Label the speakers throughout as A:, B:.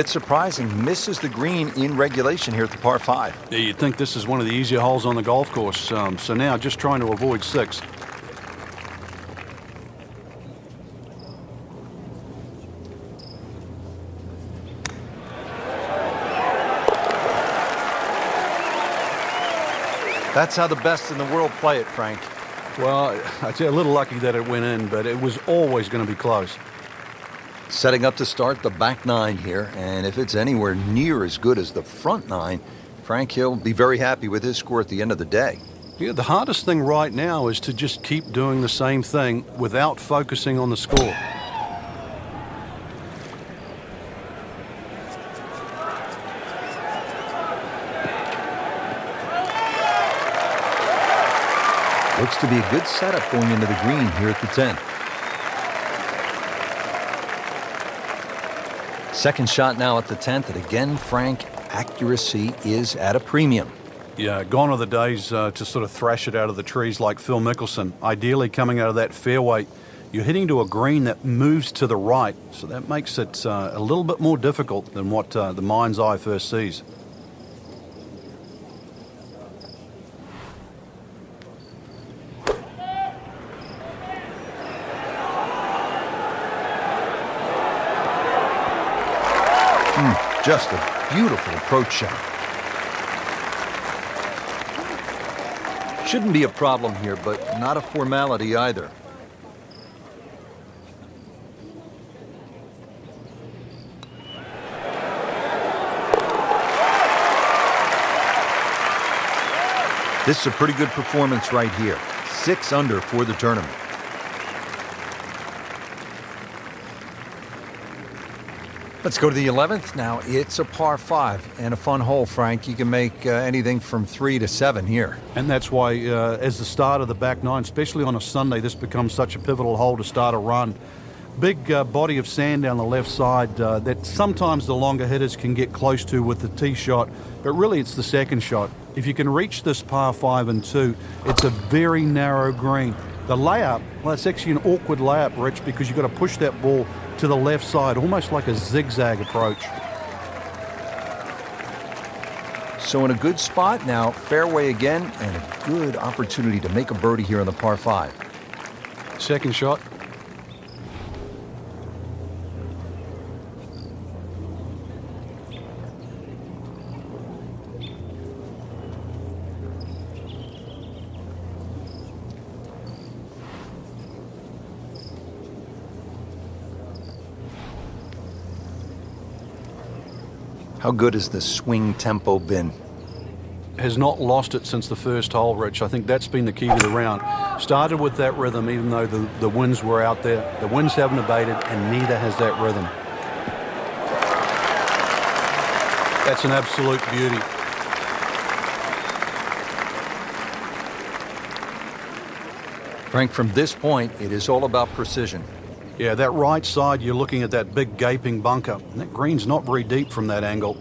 A: Bit surprising, misses the green in regulation here at the par 5.
B: Yeah, you'd think this is one of the easier holes on the golf course. So now just trying to avoid 6.
A: That's how the best in the world play it, Frank.
B: Well, I'd say a little lucky that it went in, but it was always going to be close.
A: Setting up to start the back 9 here, and if it's anywhere near as good as the front 9, Frank, he'll be very happy with his score at the end of the day.
B: Yeah, the hardest thing right now is to just keep doing the same thing without focusing on the score.
A: Looks to be a good setup going into the green here at the 10th. Second shot now at the 10th, and again, Frank, accuracy is at a premium.
B: Yeah, gone are the days to sort of thrash it out of the trees like Phil Mickelson. Ideally, coming out of that fairway, you're hitting to a green that moves to the right, so that makes it a little bit more difficult than what the mind's eye first sees.
A: Just a beautiful approach shot. Shouldn't be a problem here, but not a formality either. This is a pretty good performance right here. 6 under for the tournament. Let's go to the 11th. Now, it's a par 5 and a fun hole, Frank. You can make anything from 3 to 7 here.
B: And that's why, as the start of the back 9, especially on a Sunday, this becomes such a pivotal hole to start a run. Big body of sand down the left side that sometimes the longer hitters can get close to with the tee shot, but really it's the second shot. If you can reach this par 5 and 2, it's a very narrow green. The layup, well, it's actually an awkward layup, Rich, because you've got to push that ball to the left side, almost like a zigzag approach.
A: So in a good spot now, fairway again, and a good opportunity to make a birdie here on the par 5.
B: Second shot.
A: How good has the swing tempo been?
B: Has not lost it since the first hole, Rich. I think that's been the key to the round. Started with that rhythm, even though the winds were out there. The winds haven't abated, and neither has that rhythm. That's an absolute beauty.
A: Frank, from this point, it is all about precision.
B: Yeah, that right side, you're looking at that big gaping bunker. And that green's not very deep from that angle.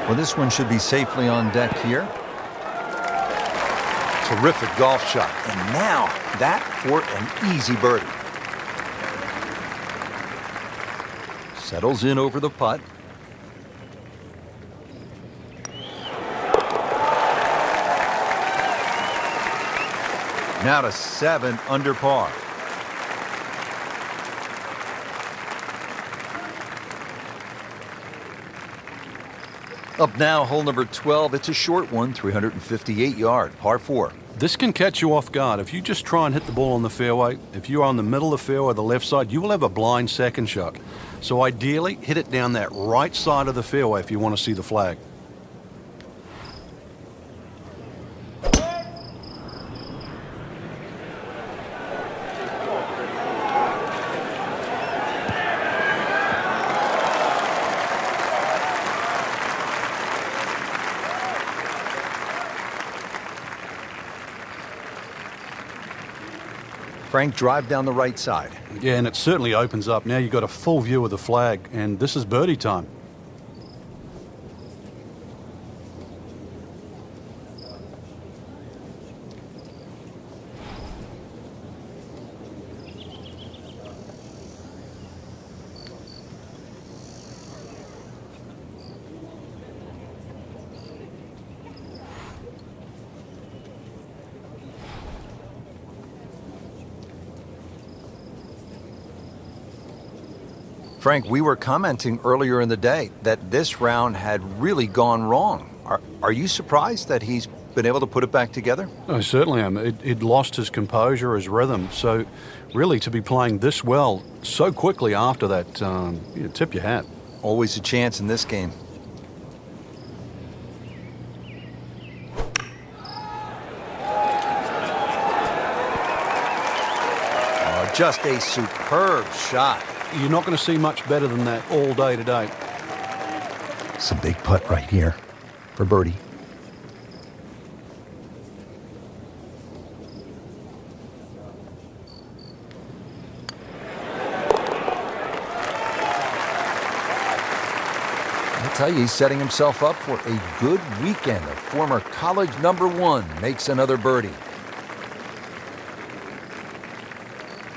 A: Well, this one should be safely on deck here. Terrific golf shot. And now that for an easy birdie. Settles in over the putt. Now to 7 under par. Up now, hole number 12. It's a short one, 358-yard, par 4.
B: This can catch you off guard. If you just try and hit the ball on the fairway, if you're on the middle of the fairway, the left side, you will have a blind second shot. So ideally, hit it down that right side of the fairway if you want to see the flag.
A: Frank, drive down the right side.
B: Yeah, and it certainly opens up. Now you've got a full view of the flag, and this is birdie time.
A: Frank, we were commenting earlier in the day that this round had really gone wrong. Are you surprised that he's been able to put it back together?
B: I certainly am. It lost his composure, his rhythm. So really to be playing this well so quickly after that, tip your hat.
A: Always a chance in this game. Oh, just a superb shot.
B: You're not going to see much better than that all day today.
A: It's a big putt right here for birdie. I'll tell you, he's setting himself up for a good weekend. A former college #1 makes another birdie.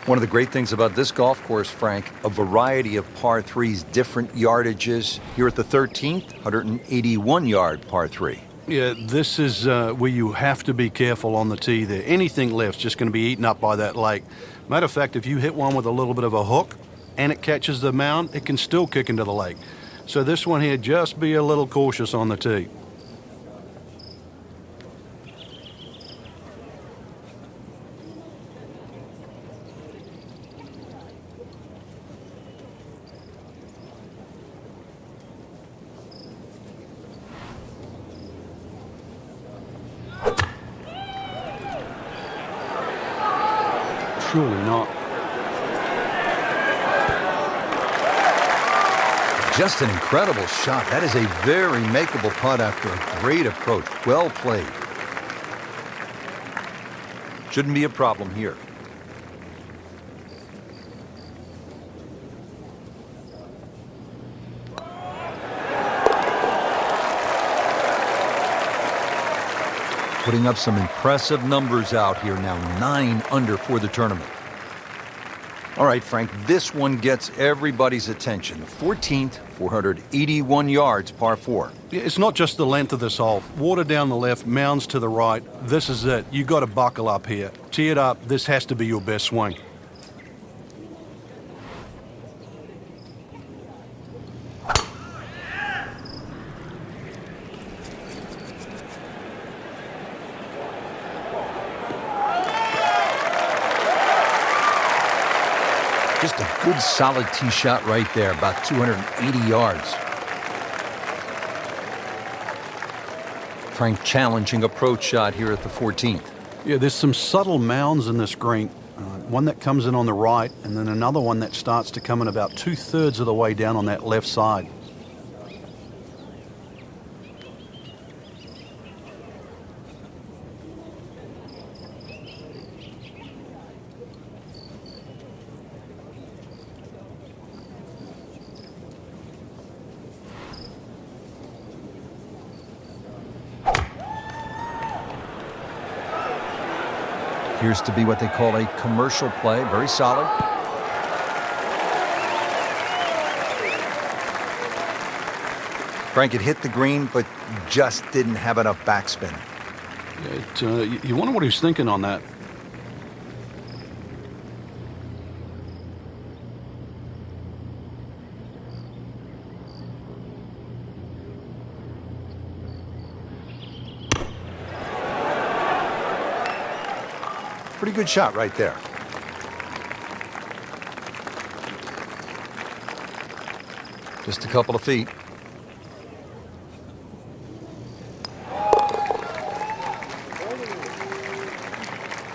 A: One of the great things about this golf course, Frank, a variety of par 3s, different yardages. Here at the 13th, 181-yard par 3.
B: Yeah, this is where you have to be careful on the tee there. Anything left's just going to be eaten up by that lake. Matter of fact, if you hit one with a little bit of a hook and it catches the mound, it can still kick into the lake. So this one here, just be a little cautious on the tee. Surely not.
A: Just an incredible shot. That is a very makeable putt after a great approach. Well played. Shouldn't be a problem here. Putting up some impressive numbers out here now. 9 under for the tournament. All right, Frank, this one gets everybody's attention. The 14th, 481 yards, par 4.
B: It's not just the length of this hole. Water down the left, mounds to the right. This is it. You got to buckle up here. Tee it up. This has to be your best swing.
A: Just a good solid tee shot right there, about 280 yards. Frank challenging approach shot here at the 14th.
B: Yeah, there's some subtle mounds in this green. One that comes in on the right, and then another one that starts to come in about 2/3 of the way down on that left side.
A: Appears to be what they call a commercial play. Very solid. Frank, it hit the green, but just didn't have enough backspin.
B: You wonder what he's thinking on that.
A: Pretty good shot right there. Just a couple of feet.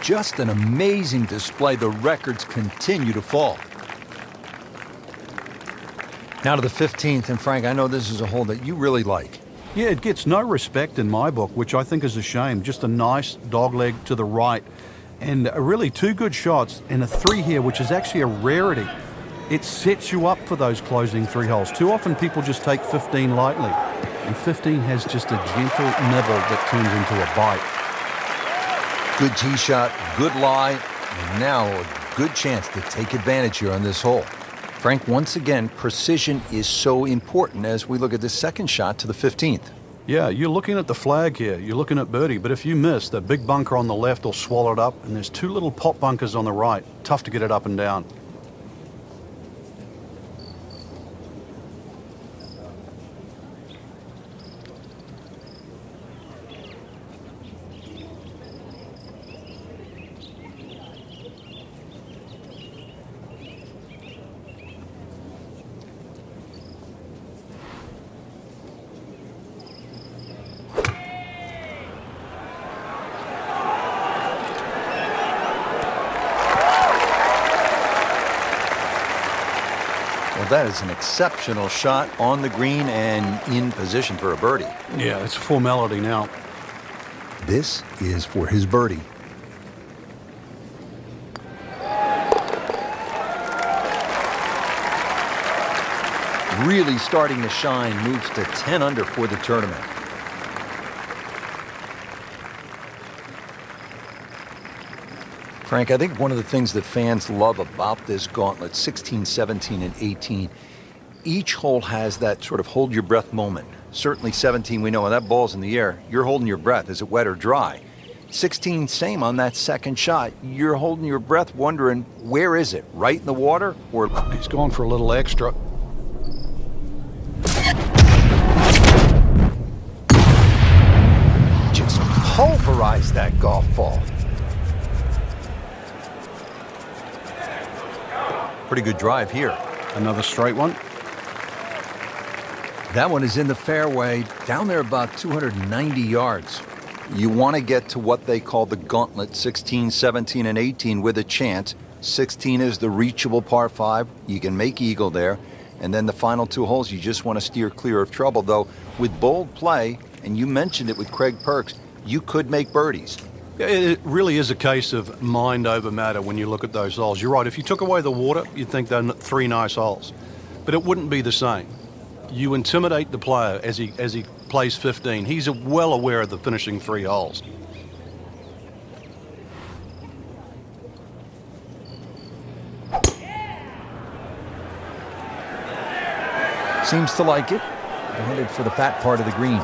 A: Just an amazing display. The records continue to fall. Now to the 15th, and Frank, I know this is a hole that you really like.
B: Yeah, it gets no respect in my book, which I think is a shame. Just a nice dogleg to the right. And really 2 good shots and a 3 here, which is actually a rarity. It sets you up for those closing 3 holes. Too often people just take 15 lightly, and 15 has just a gentle nibble that turns into a bite.
A: Good tee shot, good lie, and now a good chance to take advantage here on this hole. Frank, once again, precision is so important as we look at this second shot to the 15th.
B: Yeah, you're looking at the flag here. You're looking at birdie, but if you miss, that big bunker on the left will swallow it up, and there's 2 little pop bunkers on the right. Tough to get it up and down.
A: Well, that is an exceptional shot on the green and in position for a birdie.
B: Yeah, it's a formality now.
A: This is for his birdie. Really starting to shine, moves to 10 under for the tournament. Frank, I think one of the things that fans love about this gauntlet, 16, 17, and 18, each hole has that sort of hold your breath moment. Certainly 17, we know when that ball's in the air, you're holding your breath. Is it wet or dry? 16, same on that second shot. You're holding your breath wondering, where is it? Right in the water? Or
B: He's going for a little extra.
A: just pulverize that golf ball. Pretty good drive here.
B: Another straight one.
A: That one is in the fairway, down there about 290 yards. You want to get to what they call the gauntlet, 16, 17, and 18 with a chance. 16 is the reachable par 5. You can make eagle there. And then the final 2 holes, you just want to steer clear of trouble. Though, with bold play, and you mentioned it with Craig Perks, you could make birdies.
B: It really is a case of mind over matter when you look at those holes. You're right. If you took away the water, you'd think they're 3 nice holes. But it wouldn't be the same. You intimidate the player as he plays 15. He's well aware of the finishing 3 holes.
A: Seems to like it. They're headed for the fat part of the green.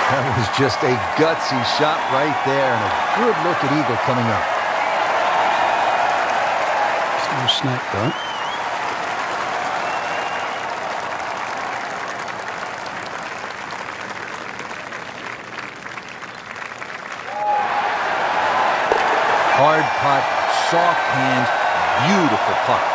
A: That was just a gutsy shot right there, and a good look at eagle coming up.
B: It's no snack, though.
A: Hard putt, soft hands, beautiful putt.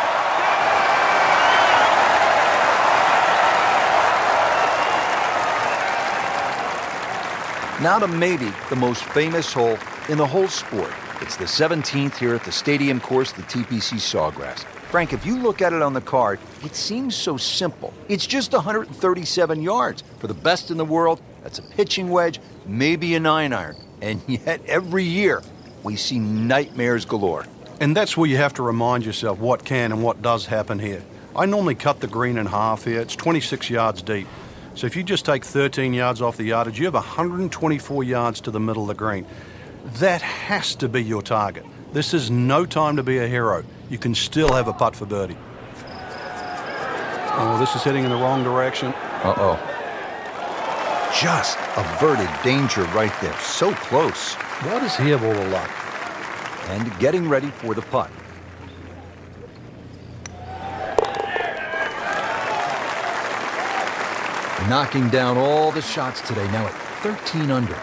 A: Now to maybe the most famous hole in the whole sport. It's the 17th here at the stadium course, the TPC Sawgrass. Frank, if you look at it on the card, it seems so simple. It's just 137 yards. For the best in the world, that's a pitching wedge, maybe a 9-iron. And yet every year, we see nightmares galore.
B: And that's where you have to remind yourself what can and what does happen here. I normally cut the green in half here. It's 26 yards deep. So if you just take 13 yards off the yardage, you have 124 yards to the middle of the green. That has to be your target. This is no time to be a hero. You can still have a putt for birdie. Oh, this is heading in the wrong direction.
A: Uh-oh. Just averted danger right there. So close.
B: Why does he have all the luck?
A: And getting ready for the putt. Knocking down all the shots today, now at 13 under.